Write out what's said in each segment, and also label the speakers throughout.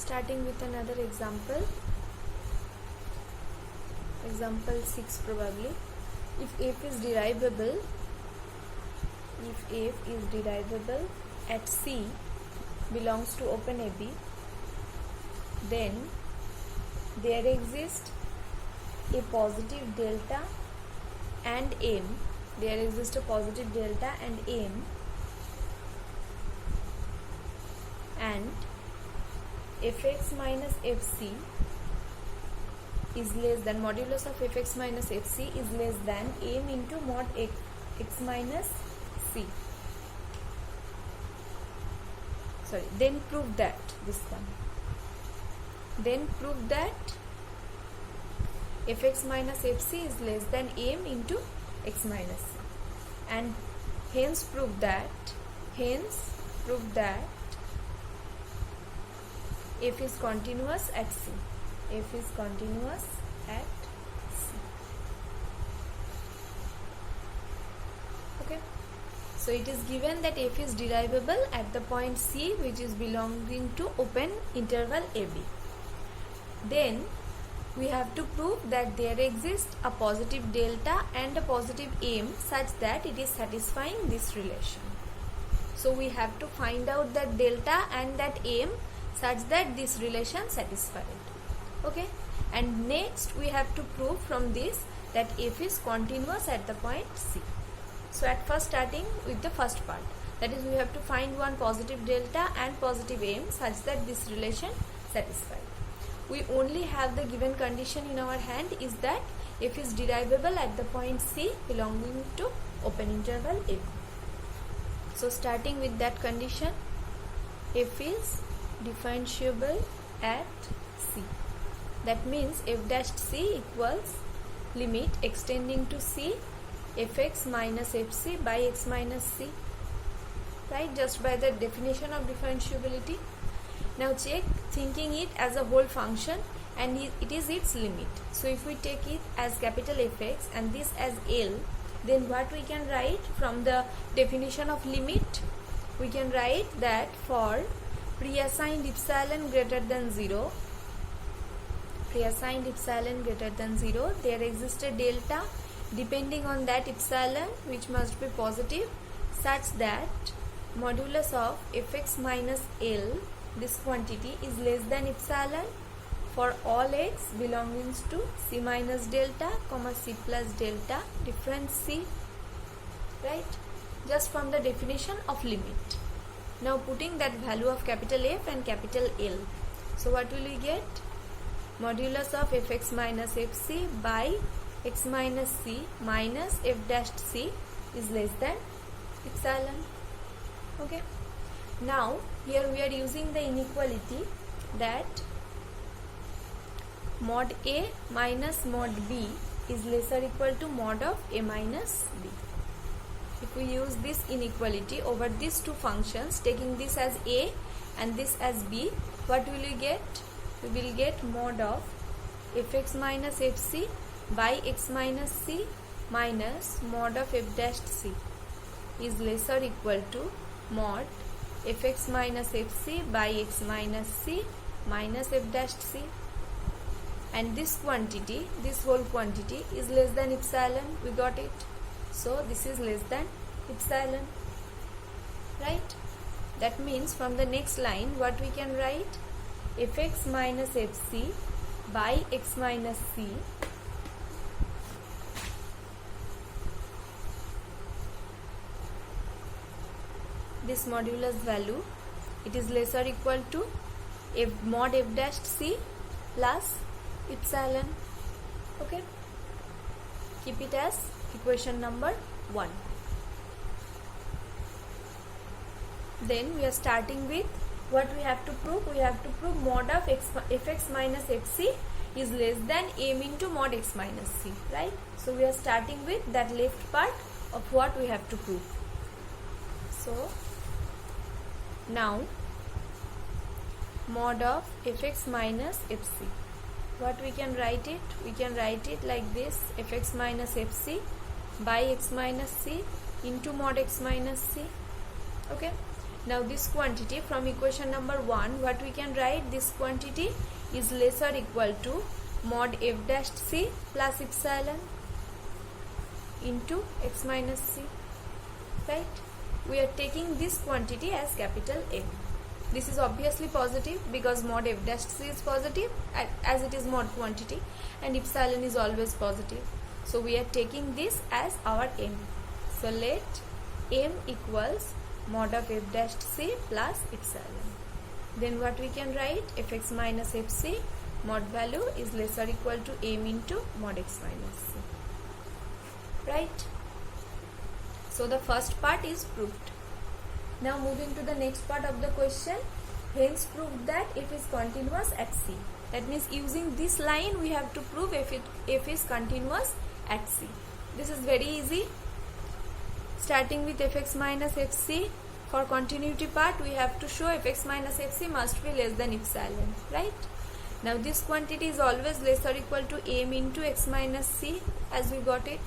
Speaker 1: Starting with another example 6 probably. If f is derivable at C belongs to open AB, then there exists a positive delta and m. There exists a positive delta and m, and fx minus fc is less than modulus of fx minus fc is less than m into mod x minus c. Then prove that fx minus fc is less than m into x minus c, and hence prove that f is continuous at C. Okay. So it is given that f is derivable at the point C, which is belonging to open interval AB. Then we have to prove that there exists a positive delta and a positive m such that it is satisfying this relation. So we have to find out that delta and that m such that this relation satisfied. Okay, and next we have to prove from this that f is continuous at the point C. So at first, starting with the first part, that is, we have to find one positive delta and positive m such that this relation satisfied. We only have the given condition in our hand is that f is derivable at the point C belonging to open interval A. So starting with that condition, f is differentiable at C. That means f dash C equals limit extending to C fx minus fc by x minus c, right, just by the definition of differentiability. Now check, thinking it as a whole function and it is its limit. So if we take it as capital Fx and this as L, then what we can write from the definition of limit? We can write that for pre-assigned epsilon greater than 0, there exists a delta depending on that epsilon, which must be positive, such that modulus of fx minus L, this quantity, is less than epsilon for all x belonging to C minus delta, C plus delta, difference C, right, just from the definition of limit. Now putting that value of capital F and capital L, so what will we get? Modulus of fx minus fc by x minus c minus f dash c is less than epsilon. Okay. Now here we are using the inequality that mod A minus mod B is lesser equal to mod of A minus B. If we use this inequality over these two functions, taking this as A and this as B, what will we get? We will get mod of fx minus fc by x minus c minus mod of f dash c is lesser equal to mod fx minus fc by x minus c minus f dash c, and this quantity, this whole quantity, is less than epsilon. We got it. So this is less than epsilon, right? That means from the next line what we can write? Fx minus fc by x minus c this modulus value, it is lesser equal to mod f dash c plus epsilon. Okay, keep it as equation number 1. Then we are starting with what we have to prove. We have to prove mod of fx minus fc is less than m into mod x minus c, right? So we are starting with that left part of what we have to prove. So now mod of fx minus fc, what we can write it? We can write it like this: fx minus fc by x minus c into mod x minus c. Okay, Now this quantity from equation number 1, what we can write, this quantity is lesser or equal to mod f dash c plus epsilon into x minus c, right? We are taking this quantity as capital M. This is obviously positive because mod f dash c is positive as it is mod quantity, and epsilon is always positive. So we are taking this as our M. So let M equals mod of f dash c plus epsilon. Then what we can write, fx minus fc mod value is lesser or equal to M into mod x minus c, right? So the first part is proved. Now moving to the next part of the question, hence prove that f is continuous at c. That means using this line we have to prove f is continuous at c. This is very easy. Starting with fx minus fc, for continuity part we have to show fx minus fc must be less than epsilon, right? Now this quantity is always less or equal to M into x minus c as we got it.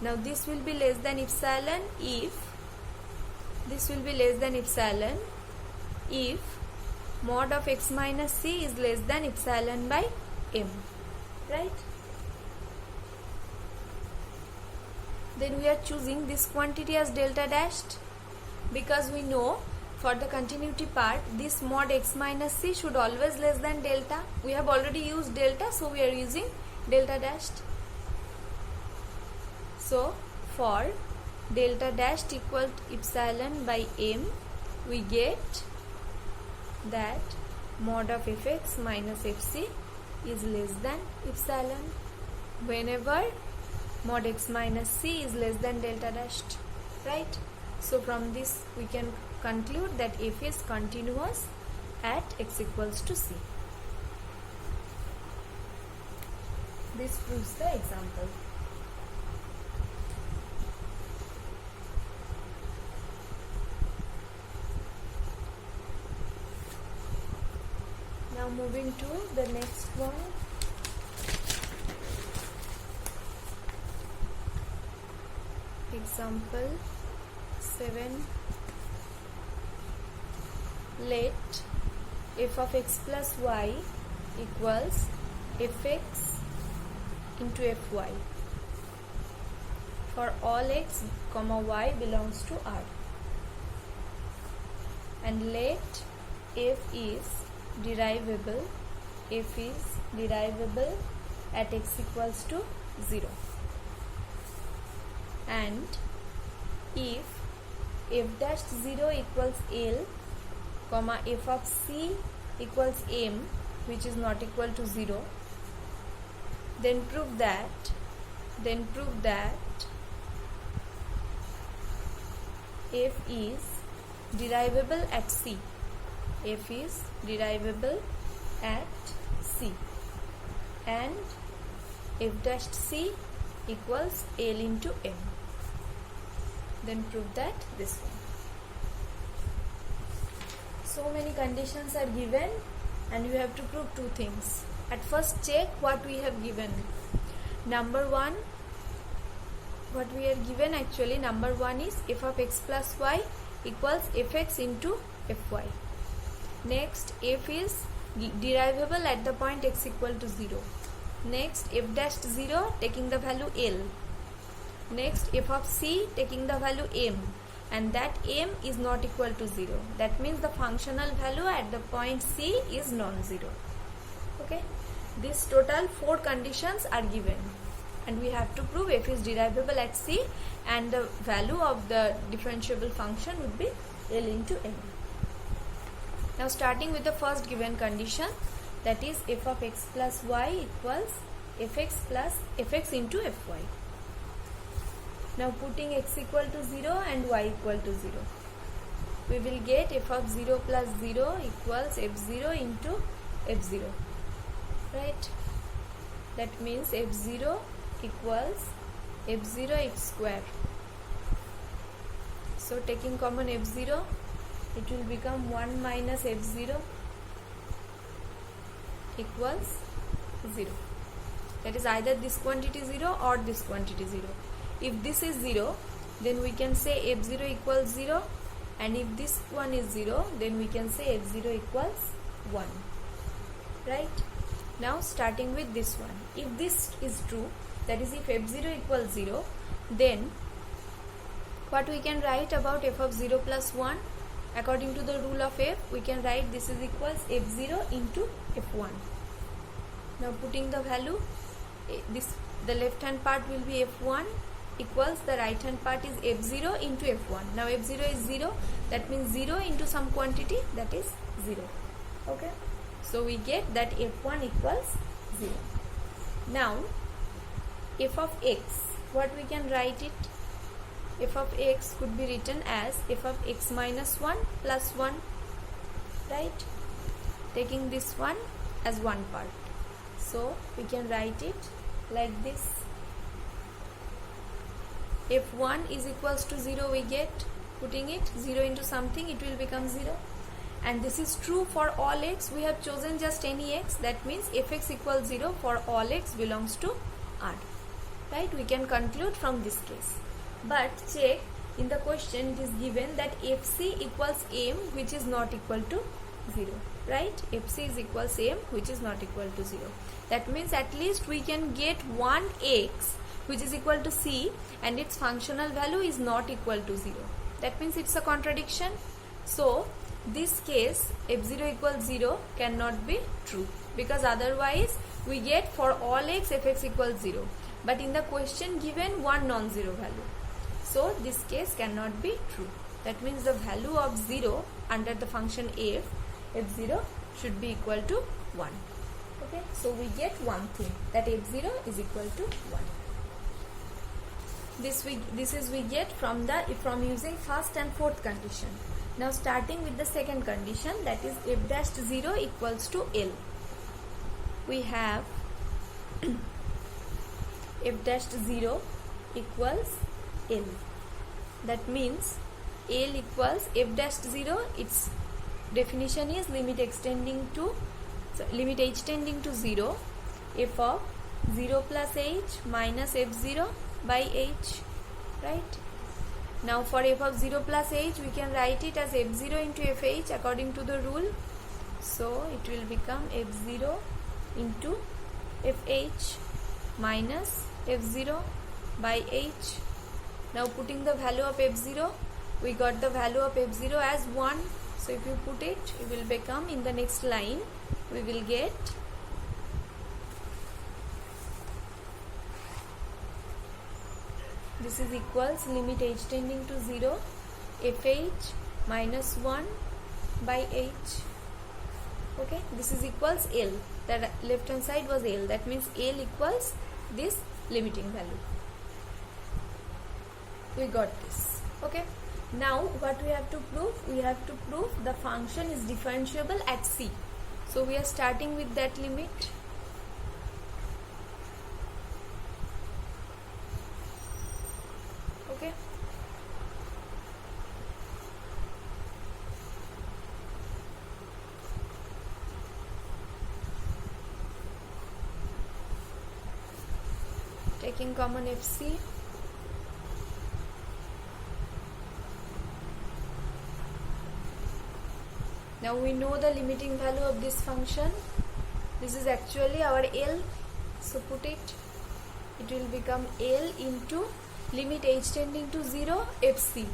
Speaker 1: Now this will be less than epsilon if mod of x minus c is less than epsilon by M, right? Then we are choosing this quantity as delta dashed because we know for the continuity part this mod x minus c should always less than delta. We have already used delta, so we are using delta dashed. So for delta dashed equal to epsilon by M, we get that mod of fx minus fc is less than epsilon whenever mod x minus c is less than delta dashed, right? So from this we can conclude that f is continuous at x equals to c. This proves the example. Now moving to the next one. Example 7. Let f of x plus y equals fx into fy for all x comma y belongs to R, and let f is derivable at x equals to 0, and if f dash 0 equals L comma f of c equals M, which is not equal to 0, then prove that f is derivable at c. F is derivable at c, and f dash c equals L into M. Then prove that this one. So many conditions are given and you have to prove two things. At first check what we have given. Number one, what we are given actually, number one is f of x plus y equals fx into fy. Next, f is derivable at the point x equal to 0. Next, f dash 0 taking the value L. Next, f of c taking the value M, and that M is not equal to 0. That means the functional value at the point C is non-zero. Okay, this total 4 conditions are given and we have to prove f is derivable at C and the value of the differentiable function would be L into M. Now starting with the first given condition, that is f of x plus y equals fx into fy. Now putting x equal to 0 and y equal to 0, we will get f of 0 plus 0 equals f0 into f0, right? That means f0 equals f0 x square. So taking common f0, it will become 1 minus f0 equals 0. That is either this quantity 0 or this quantity 0. If this is 0, then we can say f0 equals 0 and if this one is 0, then we can say f0 equals 1, right? Now starting with this one, if this is true, that is if f0 equals 0, then what we can write about f of 0 plus 1? According to the rule of f, we can write this is equals f0 into f1. Now putting the value, the left hand part will be f1 equals the right hand part is f0 into f1. Now f0 is 0, that means 0 into some quantity, that is 0. Okay, so we get that f1 equals 0. Now f of x, what we can write it? F of x could be written as f of x minus 1 plus 1, right? Taking this one as one part, so we can write it like this. f1 is equals to 0, we get, putting it 0 into something, it will become 0, and this is true for all x. We have chosen just any x, that means fx equals 0 for all x belongs to R, right? We can conclude from this case. But check, in the question it is given that fc equals m, which is not equal to 0, right? fc is equals m, which is not equal to 0. That means at least we can get one x which is equal to c and its functional value is not equal to 0. That means it's a contradiction. So this case f0 equals 0 cannot be true, because otherwise we get for all x fx equals 0, but in the question given one non-zero value. So this case cannot be true. That means the value of 0 under the function f0 should be equal to 1. Okay, so we get one thing, that f0 is equal to 1. This we get from using first and fourth condition. Now starting with the second condition, that is f dash 0 equals to L. We have f dash 0 equals L. That means L equals f dash 0, its definition is limit h tending to 0, f of 0 plus h minus f0 by h, right? Now for f of 0 plus h, we can write it as f0 into fh according to the rule. So it will become f0 into fh minus f0 by h. Now putting the value of f0, we got the value of f0 as 1. So if you put it, it will become, in the next line we will get this is equals limit h tending to 0 fh minus 1 by h. Okay, this is equals L. The left hand side was L. That means L equals this limiting value. We got this. Okay, now what we have to prove? We have to prove the function is differentiable at C. So we are starting with that limit. Okay, taking common fc, now we know the limiting value of this function. This is actually our L, so put it will become L into limit h tending to 0 fc.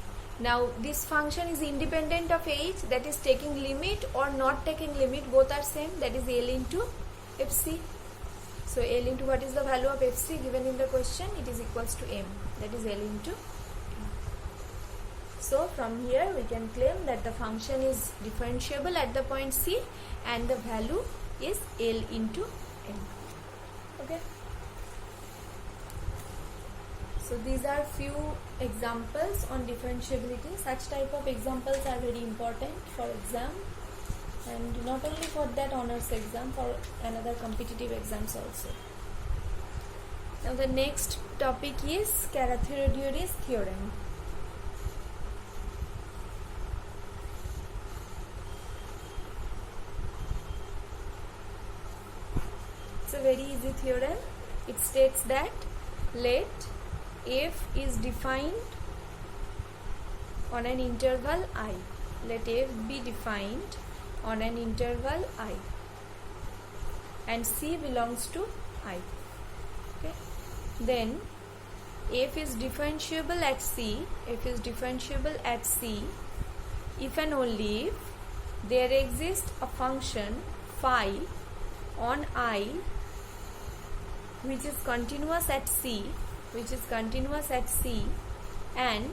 Speaker 1: Now this function is independent of h, that is taking limit or not taking limit, both are same, that is L into fc. So L into what is the value of fc given in the question? It is equals to m, that is L into m. So from here we can claim that the function is differentiable at the point C and the value is L into m. Okay, so these are few examples on differentiability. Such type of examples are very important for exam, and not only for that honors exam, for another competitive exams also. Now the next topic is Carathéodory's theorem. It's a very easy theorem. It states that let f is defined on an interval I. Let f be defined on an interval I, and C belongs to I. Okay. Then f is differentiable at C. F is differentiable at C if and only if there exists a function phi on I which is continuous at C, and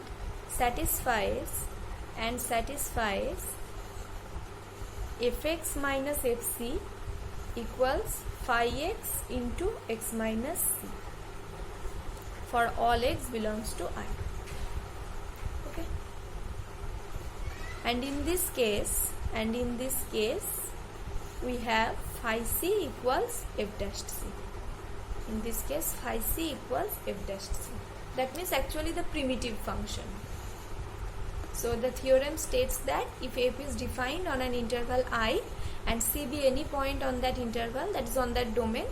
Speaker 1: satisfies fx minus fc equals phi x into x minus c for all x belongs to I. Okay. And in this case we have phi c equals f dash c. In this case phi c equals f dash c. That means actually the primitive function. So the theorem states that if f is defined on an interval I and c be any point on that interval, that is on that domain,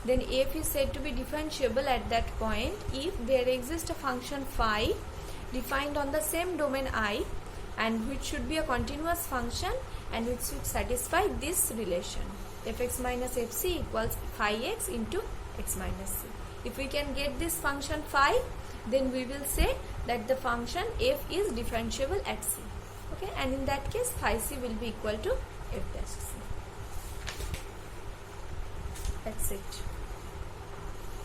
Speaker 1: then f is said to be differentiable at that point if there exists a function phi defined on the same domain I, and which should be a continuous function and which should satisfy this relation fx minus fc equals phi x into x minus c. If we can get this function phi, then we will say that the function f is differentiable at c. Okay, and in that case phi c will be equal to f dash c. That's it.